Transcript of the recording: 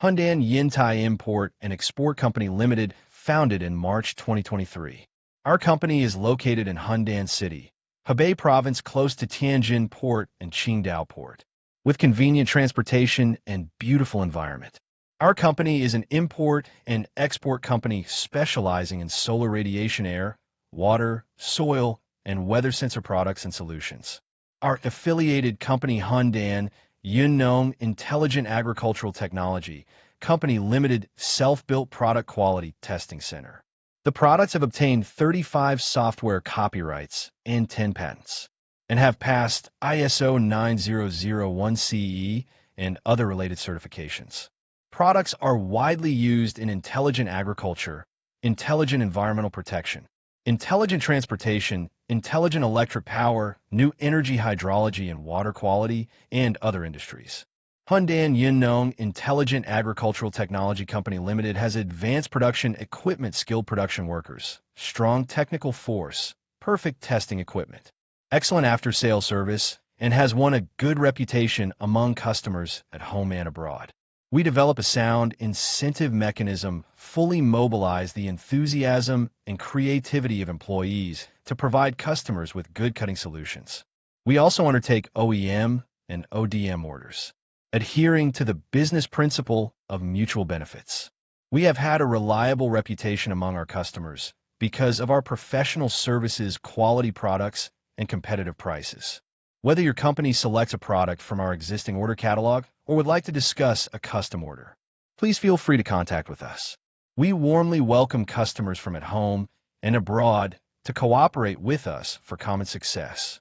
Hyundai YANTAI Import and Export Company Limited, founded in March 2023. Our company is located in Hyundai City, Hebei Province, close to Tianjin Port and Qingdao Port, with convenient transportation and beautiful environment. Our company is an import and export company specializing in solar radiation, air, water, soil, and weather sensor products and solutions. Our affiliated company Hyundai Yunong Intelligent Agricultural Technology Company Limited Self-Built Product Quality Testing Center. The products have obtained 35 software copyrights and 10 patents, and have passed ISO 9001 CE and other related certifications. Products are widely used in intelligent agriculture, intelligent environmental protection, intelligent transportation, intelligent electric power, new energy, hydrology and water quality, and other industries. Hyundai Yunong Intelligent Agricultural Technology Company Limited has advanced production equipment, skilled production workers, strong technical force, perfect testing equipment, excellent after-sales service, and has won a good reputation among customers at home and abroad. We develop a sound incentive mechanism, fully mobilize the enthusiasm and creativity of employees to provide customers with good cutting solutions. We also undertake OEM and ODM orders, adhering to the business principle of mutual benefits. We have had a reliable reputation among our customers because of our professional services, quality products, and competitive prices. Whether your company selects a product from our existing order catalog or would like to discuss a custom order, please feel free to contact with us. We warmly welcome customers from at home and abroad to cooperate with us for common success.